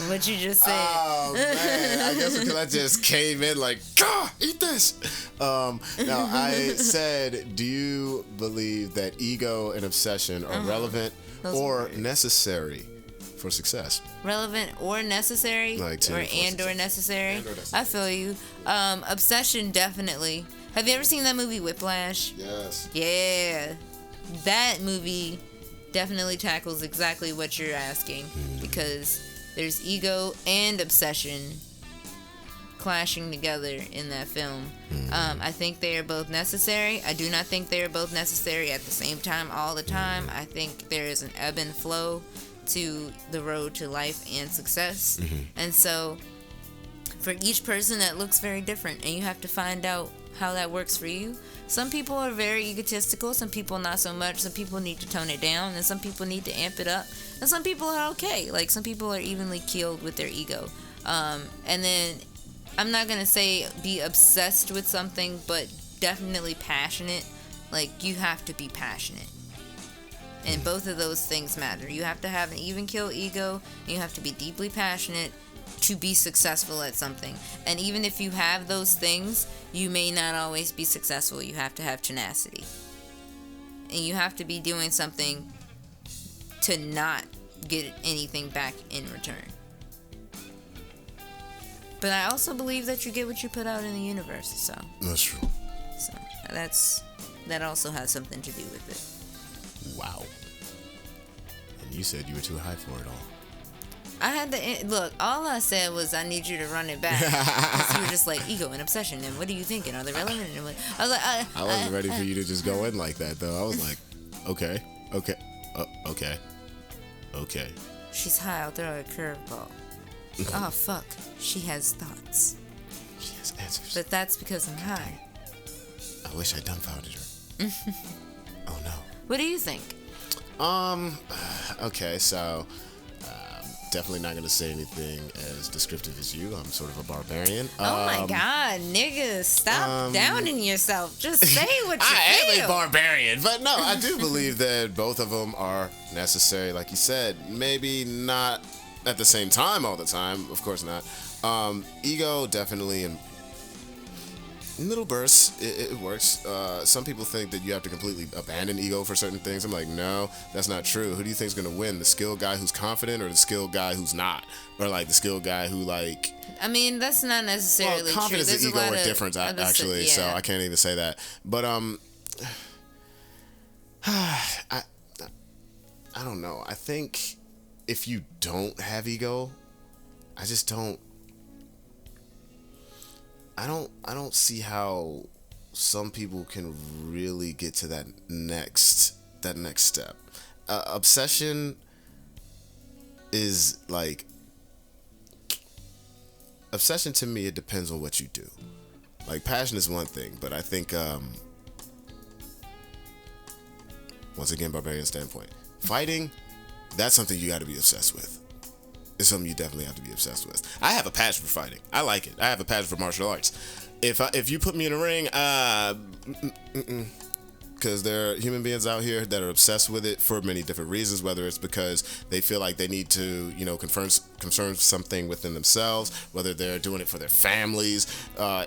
what you just said. Oh man, I guess because I just came in like, God, eat this. No, I said, do you believe that ego and obsession are relevant or necessary for success? Relevant or necessary, or necessary. I feel you. Obsession, definitely. Have you ever seen that movie Whiplash? Yes. Yeah. That movie definitely tackles exactly what you're asking, because there's ego and obsession clashing together in that film. I think they are both necessary. I do not think they are both necessary at the same time all the time. I think there is an ebb and flow to the road to life and success. And so for each person that looks very different, and you have to find out how that works for you. Some people are very egotistical, some people not so much. Some people need to tone it down, and some people need to amp it up, and some people are okay. Like, some people are evenly keeled with their ego. And then I'm not gonna say be obsessed with something, but definitely passionate. Like, you have to be passionate, and both of those things matter. You have to have an even keel ego, and you have to be deeply passionate to be successful at something. And even if you have those things, you may not always be successful. You have to have tenacity, and you have to be doing something to not get anything back in return. But I also believe that you get what you put out in the universe. So That's true. So that also has something to do with it. Wow. And you said you were too high for it all. I had to look. All I said was I need you to run it back. 'Cause you were just like ego and obsession. And what are you thinking? Are they relevant? And I was like, I wasn't ready for you to just go in like that, though. I was like, okay. She's high. I'll throw her a curveball. Oh fuck. She has thoughts. She has answers. But that's because I'm high. I wish I dumbfounded her. Oh no. What do you think? Okay, so definitely not gonna say anything as descriptive as you. I'm sort of a barbarian. Oh my god, nigga, stop downing yourself. Just say what you I feel. am a barbarian, but no, I do believe that both of them are necessary. Like you said, maybe not at the same time all the time. Of course not. Ego definitely in little bursts, it works. Some people think that you have to completely abandon ego for certain things. I'm like, no, that's not true. Who do you think is going to win? The skilled guy who's confident, or the skilled guy who's not? Or like the skilled guy who like... I mean, that's not necessarily true. Confidence and ego are different, actually, so I can't even say that. But, I don't know. I think if you don't have ego, I just don't... I don't see how some people can really get to that next step. Obsession is like... Obsession to me, it depends on what you do. Like, passion is one thing, but I think, once again, barbarian standpoint, fighting, that's something you got to be obsessed with. It's something you definitely have to be obsessed with. I have a passion for fighting. I like it. I have a passion for martial arts. If you put me in a ring, because there are human beings out here that are obsessed with it for many different reasons, whether it's because they feel like they need to, confirm something within themselves, whether they're doing it for their families,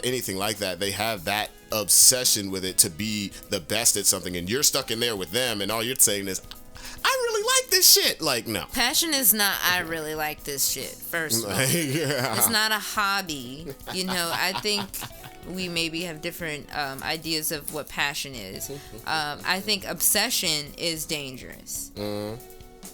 anything like that. They have that obsession with it to be the best at something, and you're stuck in there with them, and all you're saying is, I really like this shit. Like, no. Passion is not, I really like this shit, first of all. Yeah. It's not a hobby. I think we maybe have different ideas of what passion is. I think obsession is dangerous.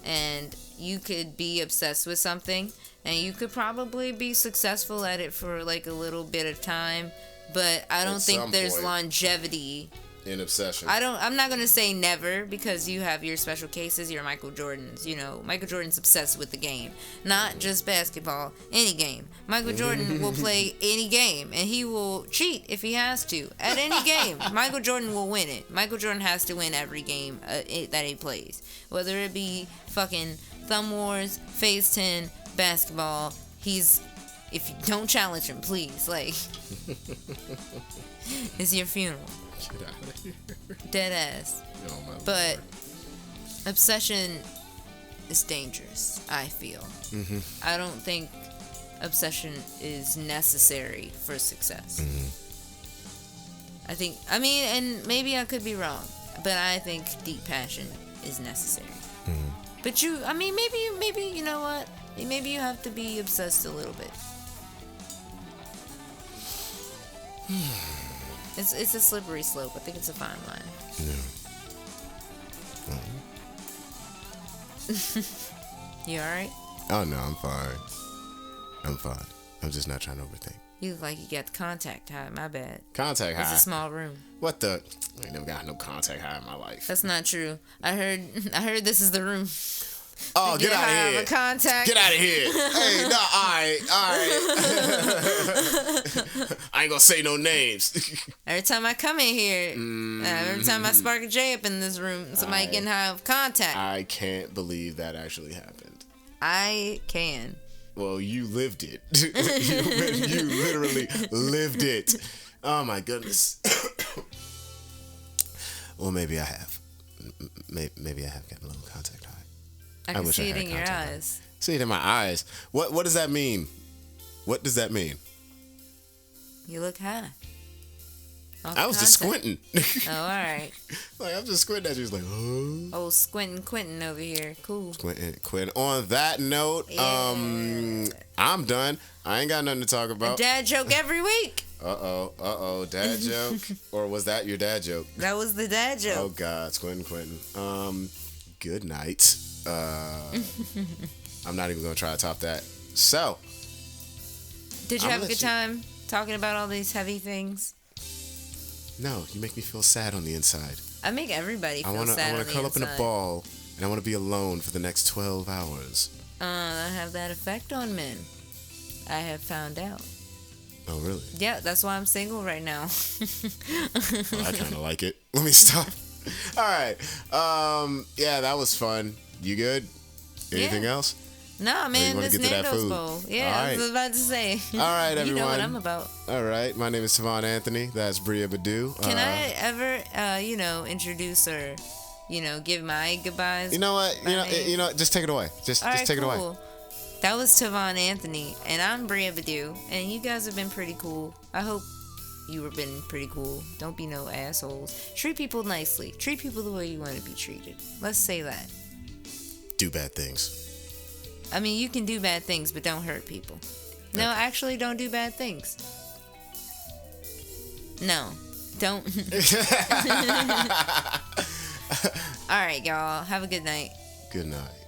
And you could be obsessed with something, and you could probably be successful at it for like a little bit of time, but I don't think there's longevity in obsession. I'm not gonna say never, because you have your special cases, your Michael Jordans. Michael Jordan's obsessed with the game, not just basketball, any game. Michael Jordan will play any game, and he will cheat if he has to at any game. Michael Jordan will win it. Michael Jordan has to win every game that he plays, whether it be fucking Thumb Wars, Phase 10, basketball. If you don't challenge him, please, like, it's your funeral. Get out of here. Dead ass. But obsession is dangerous, I feel. I don't think obsession is necessary for success. And maybe I could be wrong, but I think deep passion is necessary. But maybe you know what? Maybe you have to be obsessed a little bit. It's a slippery slope. I think it's a fine line. Yeah. You alright? Oh no, I'm fine. I'm just not trying to overthink. You look like you got the contact high. My bad. Contact high? It's a small room. What the? I ain't never got no contact high in my life. That's not true. I heard this is the room. Oh, get out of here. Contact. Get out of here. Hey, no, all right. I ain't gonna say no names. Every time I come in here, every time I spark a J up in this room, somebody getting high of contact. I can't believe that actually happened. I can. Well, you lived it. you literally lived it. Oh, my goodness. Well, maybe I have. Maybe I have gotten a little contact high. I can see it in your eyes. See it in my eyes. What does that mean? What does that mean? You look high. I was just squinting. Oh, all right. Like, I'm just squinting at you. It's like, oh. Oh, squinting Quentin over here. Cool. Quentin. On that note, I'm done. I ain't got nothing to talk about. A dad joke every week. Uh-oh. Dad joke? Or was that your dad joke? That was the dad joke. Oh, God. Quentin. Good night. I'm not even going to try to top that. So. Did you have a good time talking about all these heavy things? No, you make me feel sad on the inside. I make everybody feel sad on the inside. I want to curl up in a ball, and I want to be alone for the next 12 hours. I have that effect on men. I have found out. Oh, really? Yeah, that's why I'm single right now. Well, I kind of like it. Let me stop. All right. Yeah, that was fun. You good? Anything else? No, man, this Nando's bowl. Yeah, right. I was about to say. All right, everyone. You know what I'm about. All right, my name is Tavon Anthony. That's Bria Beddoe. Can I ever, introduce or, give my goodbyes? You know what? You know, just take it away. Just take it away. That was Tavon Anthony, and I'm Bria Beddoe, and you guys have been pretty cool. I hope you have been pretty cool. Don't be no assholes. Treat people nicely. Treat people the way you want to be treated. Let's say that. Do bad things. I mean, you can do bad things, but don't hurt people. No, actually, don't do bad things. No, don't. All right, y'all. Have a good night. Good night.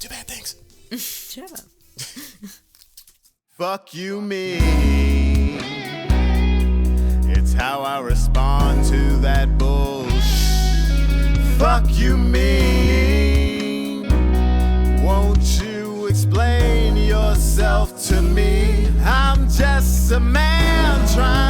Do bad things. Shut up. Fuck you, me. It's how I respond to that bullshit. Fuck you, me. Won't you explain yourself to me? I'm just a man trying